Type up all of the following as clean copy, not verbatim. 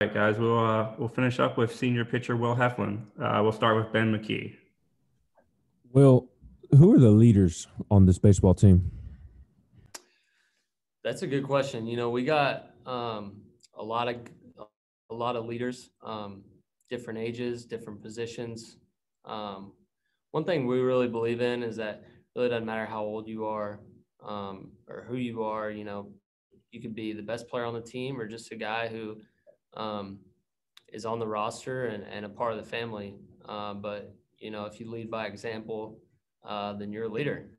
right, guys, we'll finish up with senior pitcher Will Heflin. We'll start with Ben McKee. Well, who are the leaders on this baseball team? That's a good question. We got a lot of leaders, different ages, different positions. One thing we really believe in is that it really doesn't matter how old you are or who you are. You could be the best player on the team or just a guy who is on the roster and a part of the family. But if you lead by example, then you're a leader,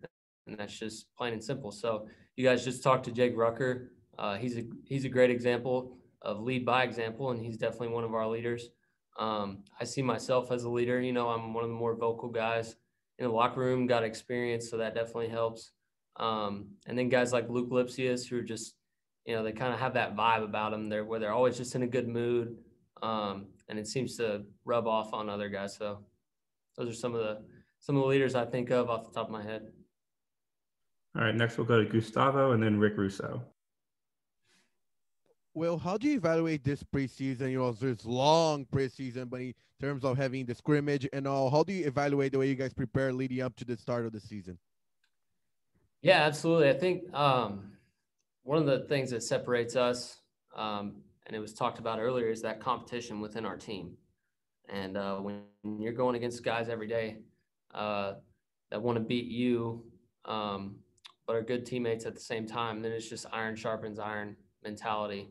and that's just plain and simple. So you guys just talked to Jake Rucker. He's a great example of lead by example, and he's definitely one of our leaders. I see myself as a leader. I'm one of the more vocal guys in the locker room, got experience, so that definitely helps. And then guys like Luke Lipsius, who are just, they kind of have that vibe about them where they're always just in a good mood. And it seems to rub off on other guys. So those are some of the leaders I think of off the top of my head. All right, next we'll go to Gustavo and then Rick Russo. Well, how do you evaluate this preseason? There's long preseason, but in terms of having the scrimmage and all, how do you evaluate the way you guys prepare leading up to the start of the season? Yeah, absolutely. I think one of the things that separates us, and it was talked about earlier, is that competition within our team. And when you're going against guys every day that want to beat you, but are good teammates at the same time, then it's just iron sharpens iron mentality.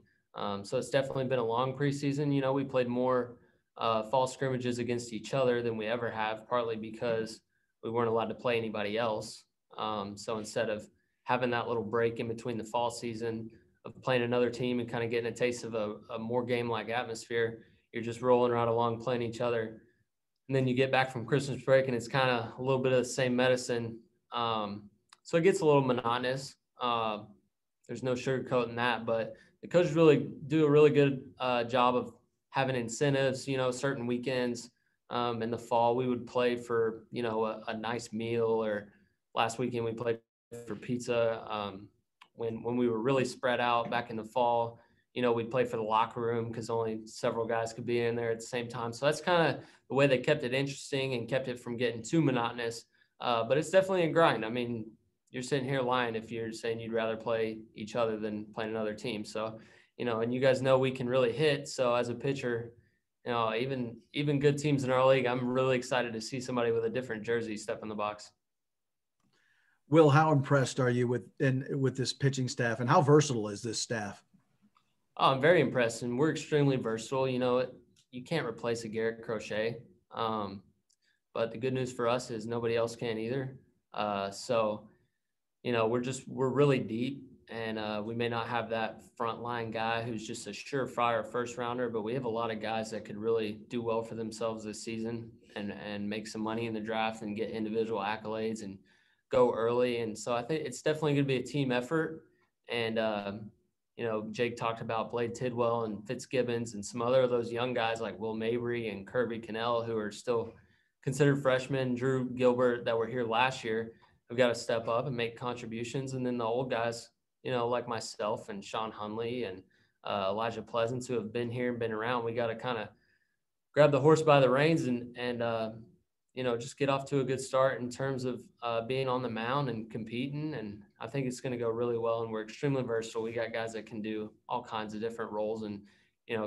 So it's definitely been a long preseason. We played more fall scrimmages against each other than we ever have, partly because we weren't allowed to play anybody else. So instead of having that little break in between the fall season of playing another team and kind of getting a taste of a more game-like atmosphere, you're just rolling right along playing each other. And then you get back from Christmas break and it's kind of a little bit of the same medicine. So it gets a little monotonous. There's no sugarcoating that, but the coaches really do a really good job of having incentives, certain weekends. In the fall, we would play for, a nice meal, or last weekend we played for pizza. When we were really spread out back in the fall, we'd play for the locker room because only several guys could be in there at the same time. So that's kind of the way they kept it interesting and kept it from getting too monotonous. But it's definitely a grind. I mean, you're sitting here lying if you're saying you'd rather play each other than playing another team. So, and you guys know we can really hit. So as a pitcher, even good teams in our league, I'm really excited to see somebody with a different jersey step in the box. Will, how impressed are you with this pitching staff, and how versatile is this staff? Oh, I'm very impressed, and we're extremely versatile. You can't replace a Garrett Crochet. But the good news for us is nobody else can either. So we're really deep, and we may not have that frontline guy who's just a surefire first rounder, but we have a lot of guys that could really do well for themselves this season and make some money in the draft and get individual accolades and go early. And so I think it's definitely going to be a team effort. And, Jake talked about Blade Tidwell and Fitzgibbons and some other of those young guys like Will Mabry and Kirby Cannell, who are still considered freshmen, Drew Gilbert, that were here last year. We've got to step up and make contributions. And then the old guys, like myself and Sean Hunley and Elijah Pleasance, who have been here and been around, we got to kind of grab the horse by the reins and just get off to a good start in terms of being on the mound and competing. And I think it's going to go really well. And we're extremely versatile. We got guys that can do all kinds of different roles. And,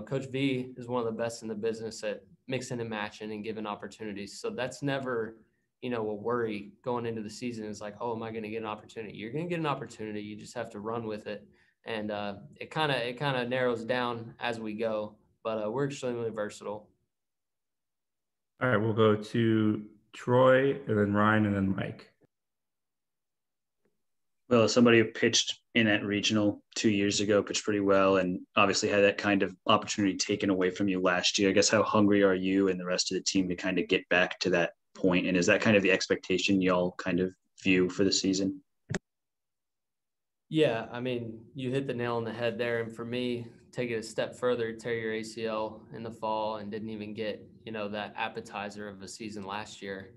Coach V is one of the best in the business at mixing and matching and giving opportunities. So that's never, a worry going into the season. Is like, oh, am I going to get an opportunity? You're going to get an opportunity. You just have to run with it. And it kind of narrows down as we go. But we're extremely versatile. All right, we'll go to Troy and then Ryan and then Mike. Well, somebody who pitched in that regional 2 years ago, pitched pretty well, and obviously had that kind of opportunity taken away from you last year. I guess how hungry are you and the rest of the team to kind of get back to that point? And is that kind of the expectation y'all kind of view for the season? Yeah, I mean, you hit the nail on the head there. And for me, take it a step further, tear your ACL in the fall and didn't even get, that appetizer of a season last year.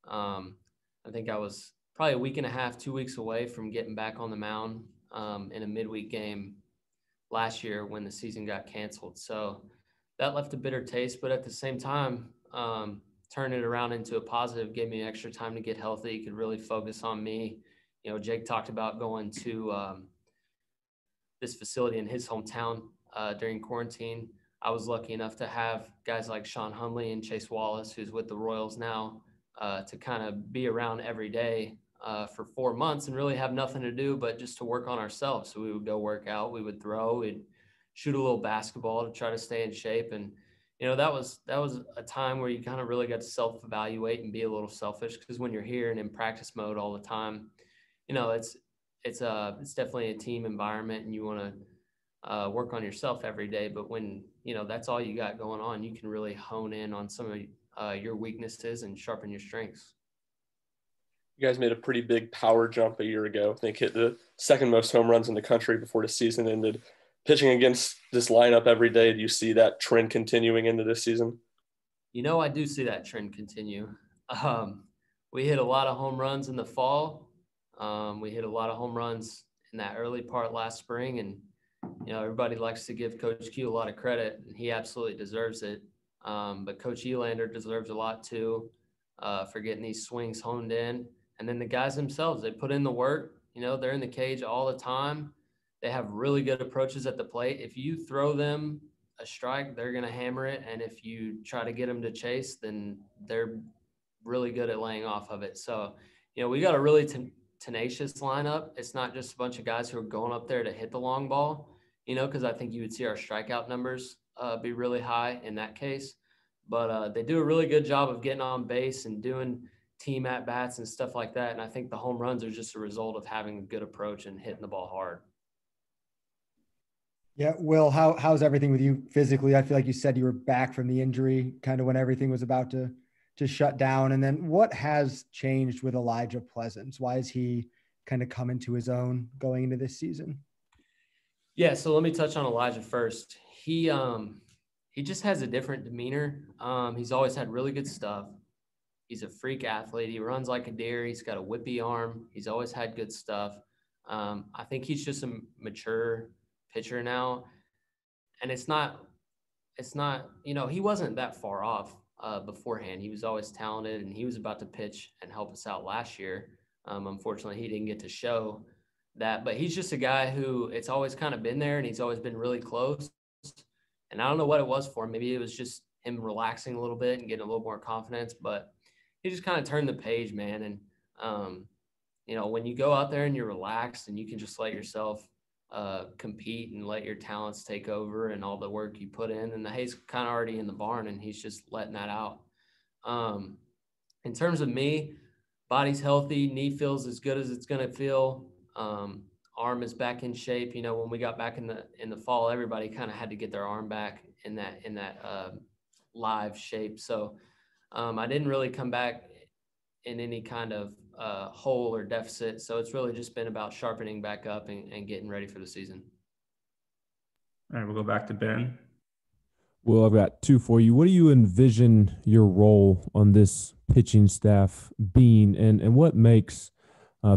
I think I was probably a week and a half, 2 weeks away from getting back on the mound in a midweek game last year when the season got canceled. So that left a bitter taste. But at the same time, turning it around into a positive gave me extra time to get healthy, could really focus on me. You know, Jake talked about going to this facility in his hometown during quarantine. I was lucky enough to have guys like Sean Hunley and Chase Wallace, who's with the Royals now, to kind of be around every day for 4 months and really have nothing to do but just to work on ourselves. So we would go work out, we would throw, we'd shoot a little basketball to try to stay in shape. And, you know, that was a time where you kind of really got to self-evaluate and be a little selfish, because when you're here and in practice mode all the time, you know, it's definitely a team environment and you want to work on yourself every day. But when, you know, that's all you got going on, you can really hone in on some of your weaknesses and sharpen your strengths. You guys made a pretty big power jump a year ago. I think hit the second most home runs in the country before the season ended. Pitching against this lineup every day, do you see that trend continuing into this season? You know, I do see that trend continue. We hit a lot of home runs in the fall. We hit a lot of home runs in that early part last spring. And, you know, everybody likes to give Coach Q a lot of credit, and he absolutely deserves it. But Coach Elander deserves a lot too for getting these swings honed in. And then the guys themselves, they put in the work. You know, they're in the cage all the time. They have really good approaches at the plate. If you throw them a strike, they're going to hammer it. And if you try to get them to chase, then they're really good at laying off of it. So, you know, we got a really tenacious lineup. It's not just a bunch of guys who are going up there to hit the long ball, you know, because I think you would see our strikeout numbers be really high in that case. But they do a really good job of getting on base and doing team at-bats and stuff like that. And I think the home runs are just a result of having a good approach and hitting the ball hard. Yeah, Will, how's everything with you physically? I feel like you said you were back from the injury kind of when everything was about to shut down. And then what has changed with Elijah Pleasance? Why is he kind of coming to his own going into this season? Yeah, so let me touch on Elijah first. He just has a different demeanor. He's always had really good stuff. He's a freak athlete. He runs like a deer. He's got a whippy arm. He's always had good stuff. I think he's just a mature pitcher now. And it's not, you know, he wasn't that far off beforehand. He was always talented, and he was about to pitch and help us out last year. Unfortunately, he didn't get to show that, but he's just a guy who it's always kind of been there, and he's always been really close. And I don't know what it was for him. Maybe it was just him relaxing a little bit and getting a little more confidence, but he just kind of turned the page, man. And, you know, when you go out there and you're relaxed and you can just let yourself compete and let your talents take over and all the work you put in, and the hay's kind of already in the barn and he's just letting that out. In terms of me, body's healthy, knee feels as good as it's going to feel. Arm is back in shape. You know, when we got back in the fall, everybody kind of had to get their arm back in that live shape. So I didn't really come back in any kind of hole or deficit. So it's really just been about sharpening back up and getting ready for the season. All right, we'll go back to Ben. Well, I've got two for you. What do you envision your role on this pitching staff being, and what makes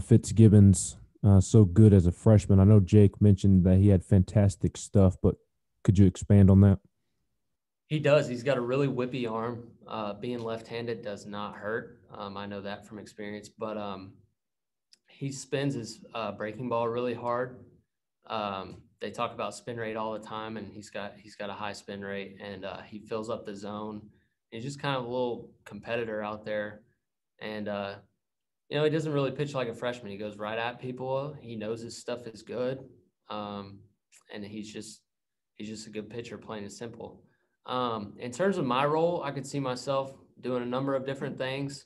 Fitzgibbons so good as a freshman? I know Jake mentioned that he had fantastic stuff, but could you expand on that? He does. He's got a really whippy arm. Being left-handed does not hurt. I know that from experience, but he spins his breaking ball really hard. They talk about spin rate all the time, and he's got a high spin rate, and he fills up the zone. He's just kind of a little competitor out there, and you know, he doesn't really pitch like a freshman. He goes right at people. He knows his stuff is good, and he's just a good pitcher, plain and simple. In terms of my role, I could see myself doing a number of different things.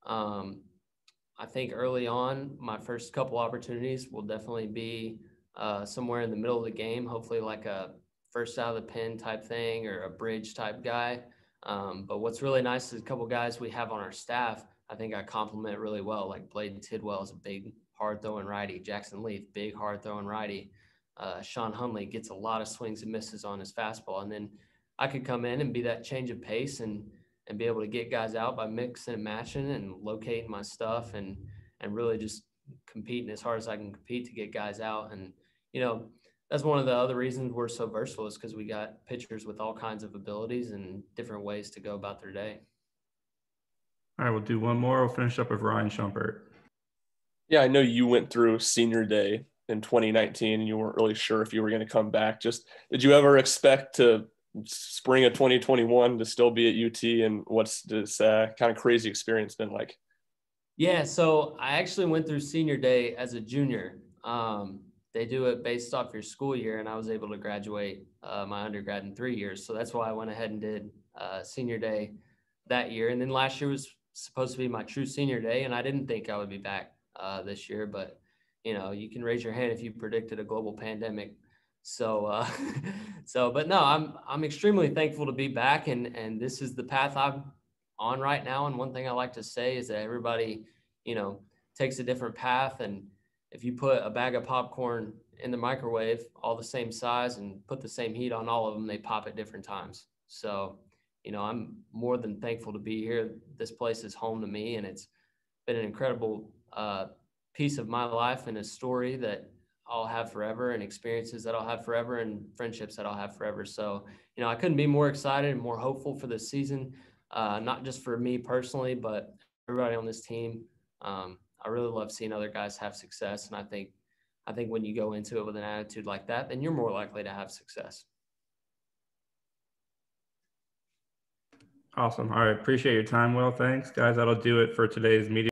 I think early on, my first couple opportunities will definitely be somewhere in the middle of the game, hopefully like a first out of the pen type thing or a bridge type guy. But what's really nice is a couple guys we have on our staff, I think I complement really well. Like Bladen Tidwell is a big, hard-throwing righty. Jackson Leaf, big, hard-throwing righty. Sean Hunley gets a lot of swings and misses on his fastball. And then I could come in and be that change of pace and be able to get guys out by mixing and matching and locating my stuff and really just competing as hard as I can compete to get guys out. And, you know, that's one of the other reasons we're so versatile, is because we got pitchers with all kinds of abilities and different ways to go about their day. All right, we'll do one more. We'll finish up with Ryan Schumpert. Yeah, I know you went through senior day in 2019 and you weren't really sure if you were going to come back. Just did you ever expect to spring of 2021 to still be at UT, and what's this kind of crazy experience been like? Yeah, so I actually went through senior day as a junior. They do it based off your school year, and I was able to graduate my undergrad in 3 years. So that's why I went ahead and did senior day that year. And then last year was supposed to be my true senior day, and I didn't think I would be back this year. But, you can raise your hand if you predicted a global pandemic. So, but no, I'm extremely thankful to be back, and this is the path I'm on right now. And one thing I like to say is that everybody, takes a different path. And if you put a bag of popcorn in the microwave, all the same size, and put the same heat on all of them, they pop at different times. So, I'm more than thankful to be here. This place is home to me, and it's been an incredible piece of my life, and a story that I'll have forever, and experiences that I'll have forever, and friendships that I'll have forever. So, I couldn't be more excited and more hopeful for this season, not just for me personally, but everybody on this team. I really love seeing other guys have success. And I think when you go into it with an attitude like that, then you're more likely to have success. Awesome. All right. Appreciate your time, Will. Thanks, guys. That'll do it for today's media.